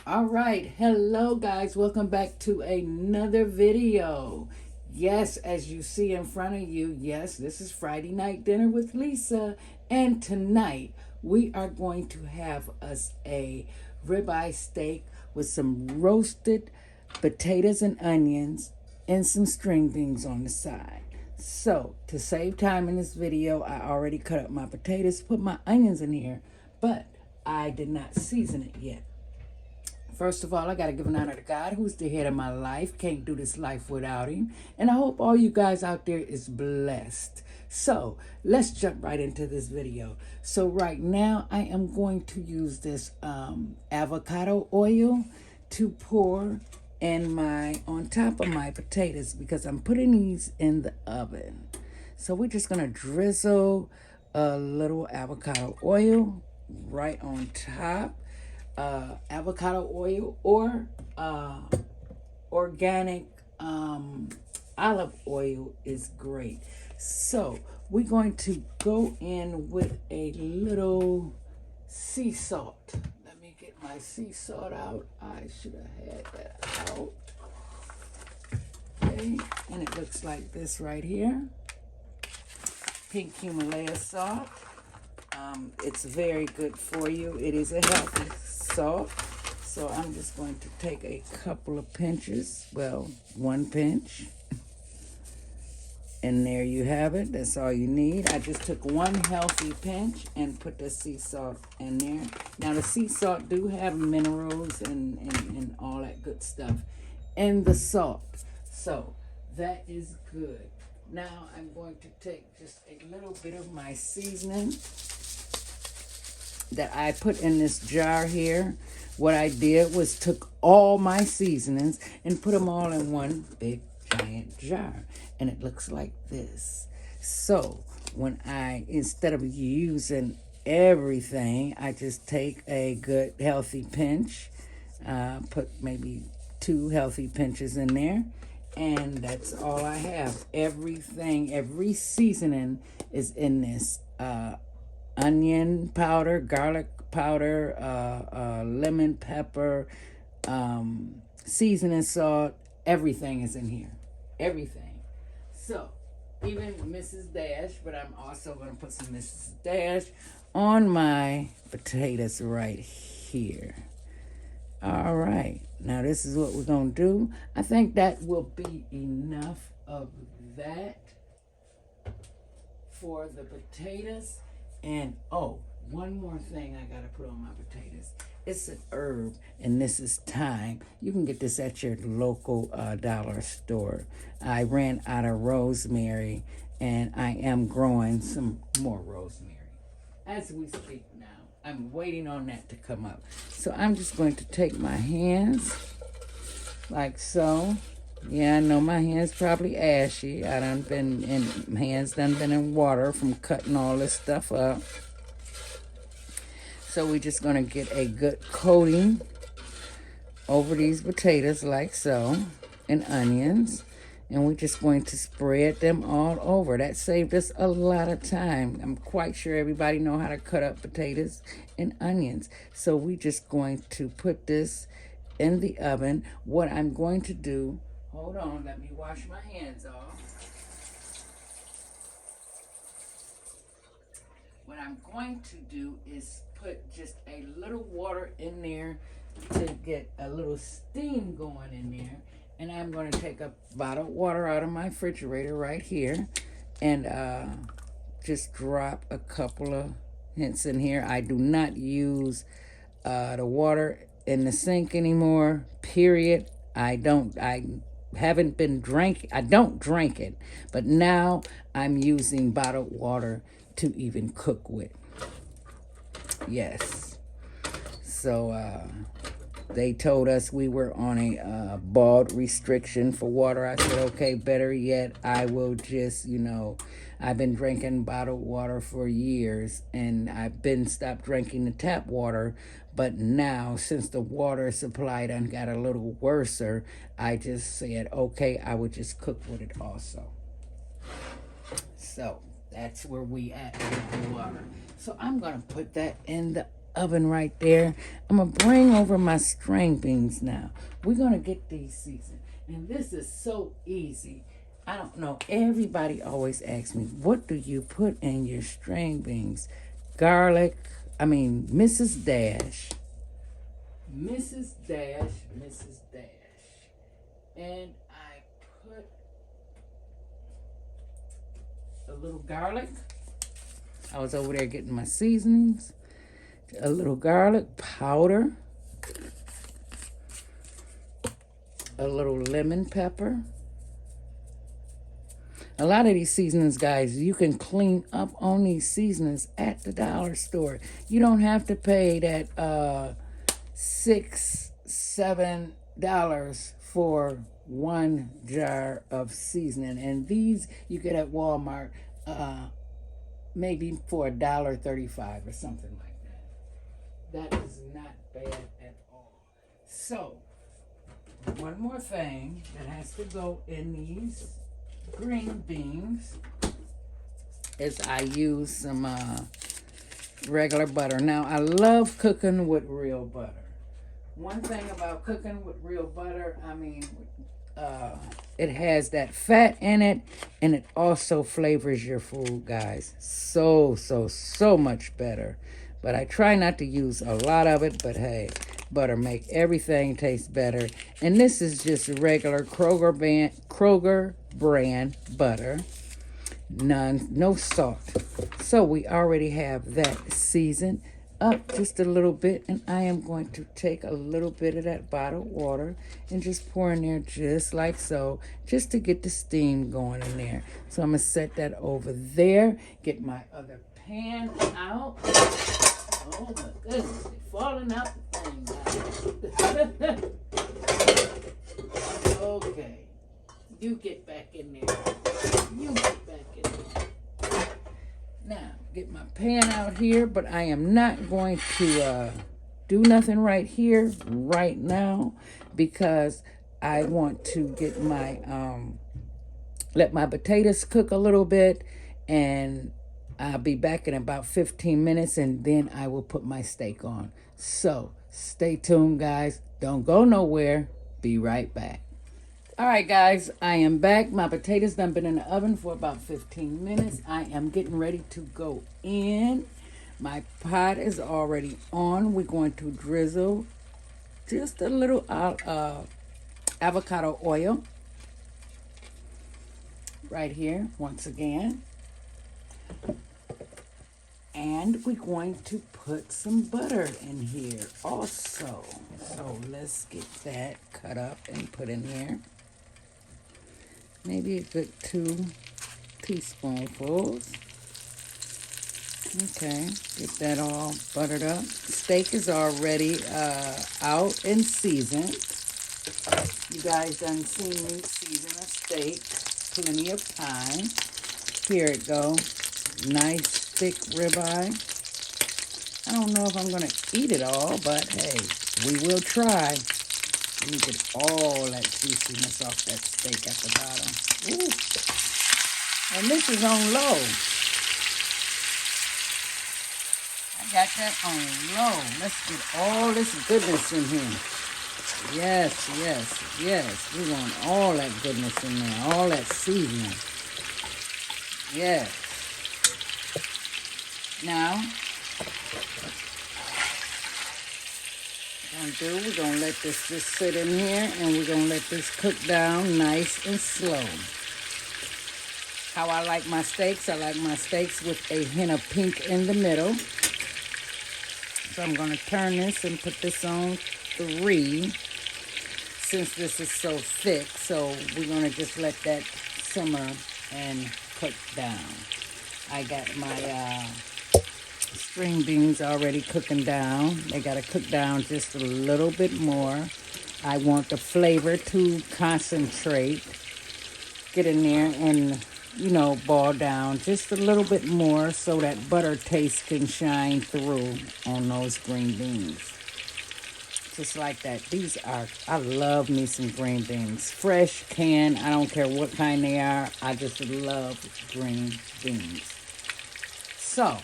All right, hello guys, welcome back to another video. Yes, as you see in front of you, yes, this is Friday night dinner with Lisa, and tonight we are going to have us a ribeye steak with some roasted potatoes and onions and some string beans on the side. So, to save time in this video, I already cut up my potatoes, put my onions in here, but I did not season it yet. First of all, I got to give an honor to God, who's the head of my life. Can't do this life without him. And I hope all you guys out there is blessed. So let's jump right into this video. So right now, I am going to use this avocado oil to pour on top of my potatoes because I'm putting these in the oven. So we're just gonna drizzle a little avocado oil right on top. Avocado oil or organic olive oil is great. So we're going to go in with a little sea salt. Let me get my sea salt out. I should have had that out. Okay, and it looks like this right here. Pink Himalaya salt. It's very good for you. It is a healthy salt. So I'm just going to take a couple of pinches. Well, one pinch. And there you have it. That's all you need. I just took one healthy pinch and put the sea salt in there. Now the sea salt do have minerals and all that good stuff in the salt. So that is good. Now I'm going to take just a little bit of my seasoning that I put in this jar here. What I did was took all my seasonings and put them all in one big giant jar. And it looks like this. So when instead of using everything, I just take a good healthy pinch, put maybe 2 healthy pinches in there. And that's all I have. Everything, every seasoning is in this. Onion powder, garlic powder, lemon pepper, seasoning salt, everything is in here. Everything. So, even Mrs. Dash, but I'm also going to put some Mrs. Dash on my potatoes right here. All right. Now, this is what we're going to do. I think that will be enough of that for the potatoes. And oh, one more thing I gotta put on my potatoes. It's an herb, and this is thyme. You can get this at your local dollar store. I ran out of rosemary, and I am growing some more rosemary as we speak now. I'm waiting on that to come up. So I'm just going to take my hands like so. Yeah, I know my hands probably ashy. My hands done been in water from cutting all this stuff up. So we're just gonna get a good coating over these potatoes like so, and onions. And we're just going to spread them all over. That saved us a lot of time. I'm quite sure everybody know how to cut up potatoes and onions. So we're just going to put this in the oven. What I'm going to do, hold on, let me wash my hands off. What I'm going to do is put just a little water in there to get a little steam going in there. And I'm going to take a bottle of water out of my refrigerator right here and just drop a couple of hints in here. I do not use the water in the sink anymore, period. I haven't been drink. I don't drink it, but now I'm using bottled water to even cook with. Yes. So they told us we were on a bald restriction for water. I said, okay, better yet, I will just, I've been drinking bottled water for years, and I've been stopped drinking the tap water. But now, since the water supply done got a little worser, I just said, okay, I would just cook with it also. So that's where we at with the water. So I'm gonna put that in the oven right there. I'm going to bring over my string beans now. We're going to get these seasoned. And this is so easy. I don't know. Everybody always asks me, what do you put in your string beans? Garlic. I mean, Mrs. Dash. Mrs. Dash. Mrs. Dash. And I put a little garlic. I was over there getting my seasonings. A little garlic powder. A little lemon pepper. A lot of these seasonings, guys, you can clean up on these seasonings at the dollar store. You don't have to pay that $6-7 for one jar of seasoning. And these you get at Walmart maybe for $1.35 or something like that. That is not bad at all. So, one more thing that has to go in these green beans is I use some regular butter. Now, I love cooking with real butter. One thing about cooking with real butter, I mean, it has that fat in it, and it also flavors your food, guys. So much better. But I try not to use a lot of it, but hey, butter make everything taste better. And this is just regular Kroger brand butter. No salt. So we already have that seasoned up just a little bit, and I am going to take a little bit of that bottled water and just pour in there just like so, just to get the steam going in there. So I'm going to set that over there, get my other pan out. Oh my goodness, they're falling out the thing, guys. Okay, you get back in there. You get back in there. Now, get my pan out here, but I am not going to do nothing right here, right now, because I want to get my, let my potatoes cook a little bit, and I'll be back in about 15 minutes, and then I will put my steak on. So, stay tuned, guys. Don't go nowhere. Be right back. All right, guys, I am back. My potatoes done been in the oven for about 15 minutes. I am getting ready to go in. My pot is already on. We're going to drizzle just a little avocado oil right here, once again. And we're going to put some butter in here also. So let's get that cut up and put in here. Maybe a good 2 teaspoonfuls. Okay, get that all buttered up. Steak is already out and seasoned. You guys done seen me season a steak plenty of time. Here it go. Nice thick ribeye. I don't know if I'm going to eat it all, but hey, we will try. Let me get all that juiciness off that steak at the bottom. Ooh. And this is on low. I got that on low. Let's get all this goodness in here. Yes. We want all that goodness in there. All that seasoning. Yes. Now, we're going to let this just sit in here, and we're going to let this cook down nice and slow. How I like my steaks, I like my steaks with a hint of pink in the middle. So I'm going to turn this and put this on 3 since this is so thick. So we're going to just let that simmer and cook down. I got my string beans already cooking down. They got to cook down just a little bit more. I want the flavor to concentrate, get in there and, boil down just a little bit more so that butter taste can shine through on those green beans. Just like that. I love me some green beans. Fresh, canned, I don't care what kind they are. I just love green beans. So,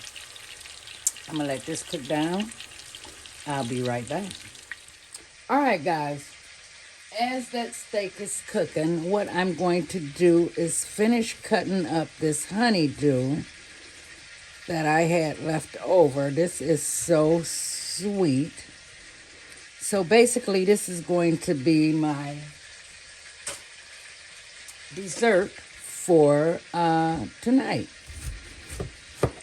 I'm going to let this cook down. I'll be right back. All right, guys. As that steak is cooking, what I'm going to do is finish cutting up this honeydew that I had left over. This is so sweet. So basically, this is going to be my dessert for tonight.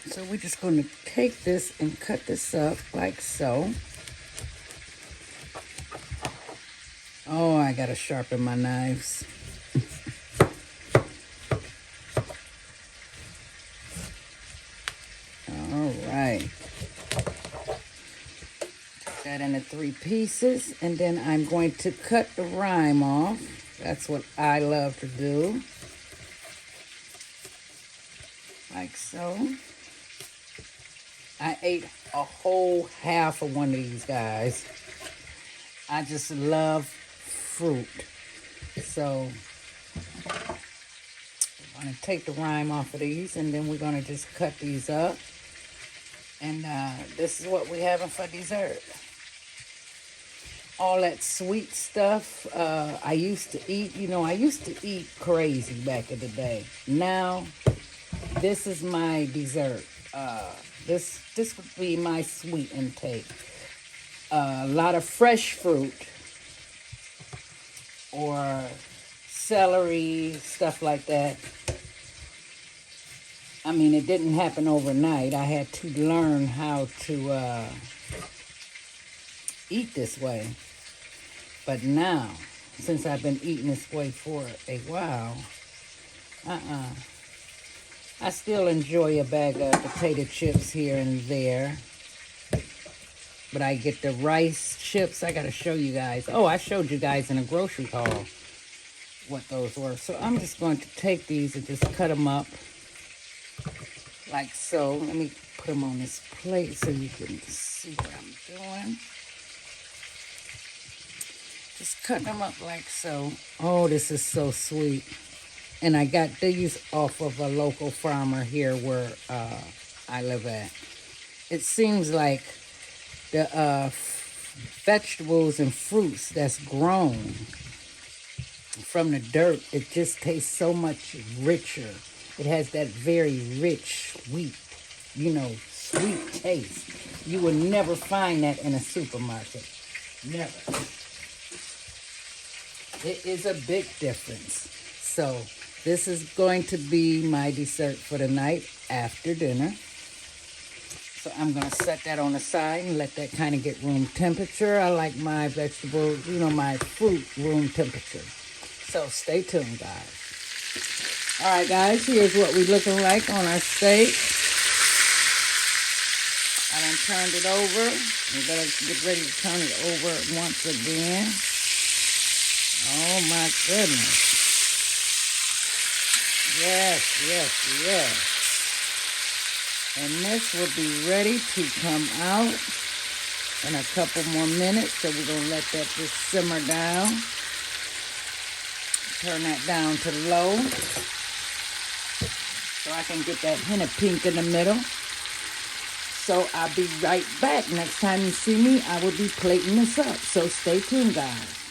So we're just going to take this and cut this up like so. Oh, I gotta sharpen my knives. All right. Cut that into 3 pieces, and then I'm going to cut the rind off. That's what I love to do. Like so. I ate a whole half of one of these, guys. I just love fruit. So I'm going to take the rind off of these, and then we're going to just cut these up. And this is what we're having for dessert. All that sweet stuff I used to eat. You know, I used to eat crazy back in the day. Now, this is my dessert. This would be my sweet intake. A lot of fresh fruit or celery, stuff like that. I mean, it didn't happen overnight. I had to learn how to eat this way. But now, since I've been eating this way for a while, I still enjoy a bag of potato chips here and there. But I get the rice chips. I got to show you guys. Oh, I showed you guys in a grocery haul what those were. So I'm just going to take these and just cut them up like so. Let me put them on this plate so you can see what I'm doing. Just cut them up like so. Oh, this is so sweet. And I got these off of a local farmer here where I live at. It seems like the vegetables and fruits that's grown from the dirt, it just tastes so much richer. It has that very rich, sweet, sweet taste. You will never find that in a supermarket. Never. It is a big difference. So this is going to be my dessert for the night after dinner. So I'm going to set that on the side and let that kind of get room temperature. I like my vegetables, my fruit room temperature. So stay tuned, guys. All right, guys, here's what we're looking like on our steak. I done turned it over. We better get ready to turn it over once again. Oh, my goodness. Yes. And this will be ready to come out in a couple more minutes. So we're going to let that just simmer down. Turn that down to low. So I can get that hint of pink in the middle. So I'll be right back. Next time you see me, I will be plating this up. So stay tuned, guys.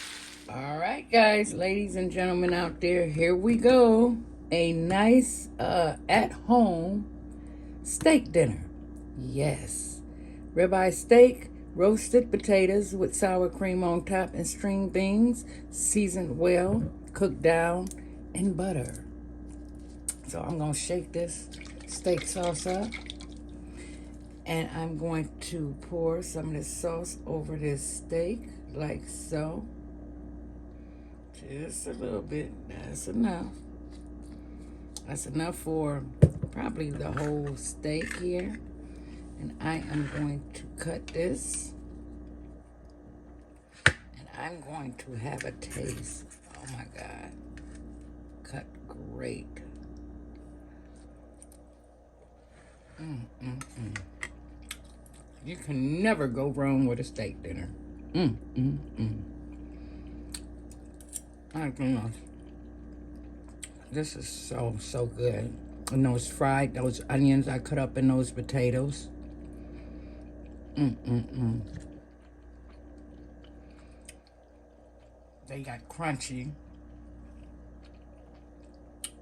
All right, guys, ladies and gentlemen out there, here we go. A nice at-home steak dinner. Yes. Ribeye steak, roasted potatoes with sour cream on top and string beans, seasoned well, cooked down in butter. So I'm going to shake this steak sauce up. And I'm going to pour some of this sauce over this steak like so. Just a little bit. That's enough. That's enough for probably the whole steak here. And I am going to cut this. And I'm going to have a taste. Oh my God. Cut great. You can never go wrong with a steak dinner. My goodness. This is so good. And those fried, those onions I cut up in those potatoes. They got crunchy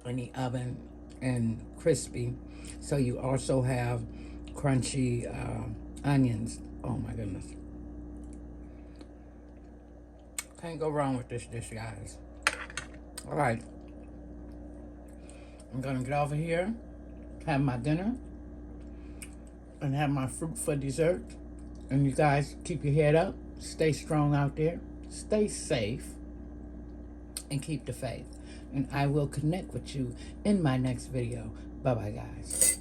in the oven and crispy. So you also have crunchy onions. Oh my goodness. Can't go wrong with this dish, guys. All right. I'm gonna get over here, have my dinner, and have my fruit for dessert. And you guys keep your head up, stay strong out there, stay safe, and keep the faith. And I will connect with you in my next video. Bye-bye, guys.